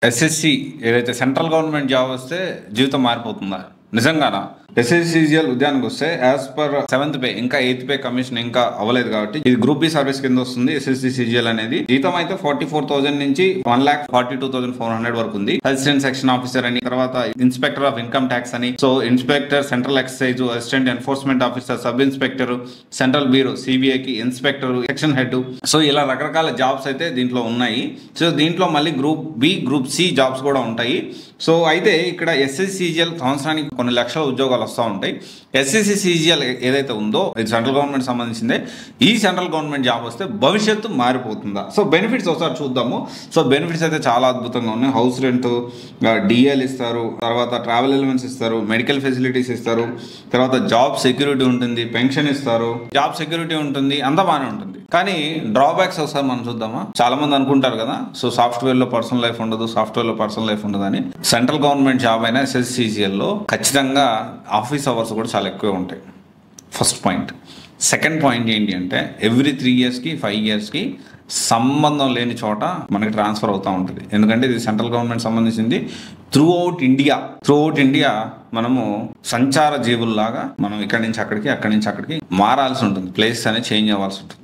SSC ఏదైతే central government job వస్తే జీవితం మారిపోతుందా? నిజంగానా? ఎస్ఎస్సిజిఎల్ ఉద్యానికి వస్తే యాజ్ పర్ 7th పే ఇంకా 8th పే కమిషన్ ఇంకా అవ్వలేదు కాబట్టి ఇది గ్రూప్ బి సర్వీస్ కింద వస్తుంది. ఎస్ఎస్సిజిఎల్ అనేది జీతం అయితే 44,000 నుంచి 1,42,400 వరకు ఉంది. అసిస్టెంట్ సెక్షన్ ఆఫీసర్ అని, తర్వాత ఇన్స్పెక్టర్ ఆఫ్ ఇన్కమ్ ట్యాక్స్ అని, so inspector central excise, assistant enforcement officer, sub inspector, central bureau సిబిఐకి ఇన్స్పెక్టర్, సెక్షన్ హెడ్, సో ఇలా రకరకాల జాబ్స్ అయితే దీంట్లో ఉన్నాయి. సో దీంట్లో మళ్ళీ group B, group C jobs కూడా ఉంటాయి. సో అయితే ఇక్కడ ఎస్ఎస్సిజిఎల్ సంవత్సరానికి కొన్ని లక్షల ఉద్యోగాలు వస్తూ ఉంటాయి. ఎస్ఎస్సిజిఎల్ ఏదైతే ఉందో ఇది సెంట్రల్ గవర్నమెంట్ సంబంధించిందే. ఈ సెంట్రల్ గవర్నమెంట్ జాబ్ వస్తే భవిష్యత్తు మారిపోతుందా? సో బెనిఫిట్స్ ఒకసారి చూద్దాము. సో బెనిఫిట్స్ అయితే చాలా అద్భుతంగా ఉన్నాయి. హౌస్ రెంట్, డిఎల్ ఇస్తారు, తర్వాత ట్రావెల్ ఎలిమెంట్స్ ఇస్తారు, మెడికల్ ఫెసిలిటీస్ ఇస్తారు, తర్వాత జాబ్ సెక్యూరిటీ ఉంటుంది, పెన్షన్ ఇస్తారు, జాబ్ సెక్యూరిటీ ఉంటుంది, అంతా బాగానే ఉంటుంది. కానీ డ్రాబ్యాక్స్ ఒకసారి మనం చూద్దామా? చాలా మంది అనుకుంటారు కదా, సో సాఫ్ట్వేర్ లో పర్సనల్ లైఫ్ ఉండదు, సాఫ్ట్వేర్ లో పర్సనల్ లైఫ్ ఉండదు అని. సెంట్రల్ గవర్నమెంట్ జాబ్ అయినా ఎస్ఎస్సిజిఎల్ లో ఖచ్చితంగా ఆఫీస్ అవర్స్ కూడా చాలా ఎక్కువ ఉంటాయి. First point. సెకండ్ పాయింట్ ఏంటి అంటే ఎవ్రీ 3 yearsకి 5 yearsకి సంబంధం లేని చోట మనకి ట్రాన్స్ఫర్ అవుతూ ఉంటుంది. ఎందుకంటే ఇది సెంట్రల్ గవర్నమెంట్ సంబంధించింది. త్రూ అవుట్ ఇండియా మనము సంచార జీవుల్లాగా మనం ఇక్కడి నుంచి అక్కడికి, అక్కడి నుంచి అక్కడికి మారాల్సి ఉంటుంది. ప్లేస్ అనేది చేంజ్ అవ్వాల్సి ఉంటుంది.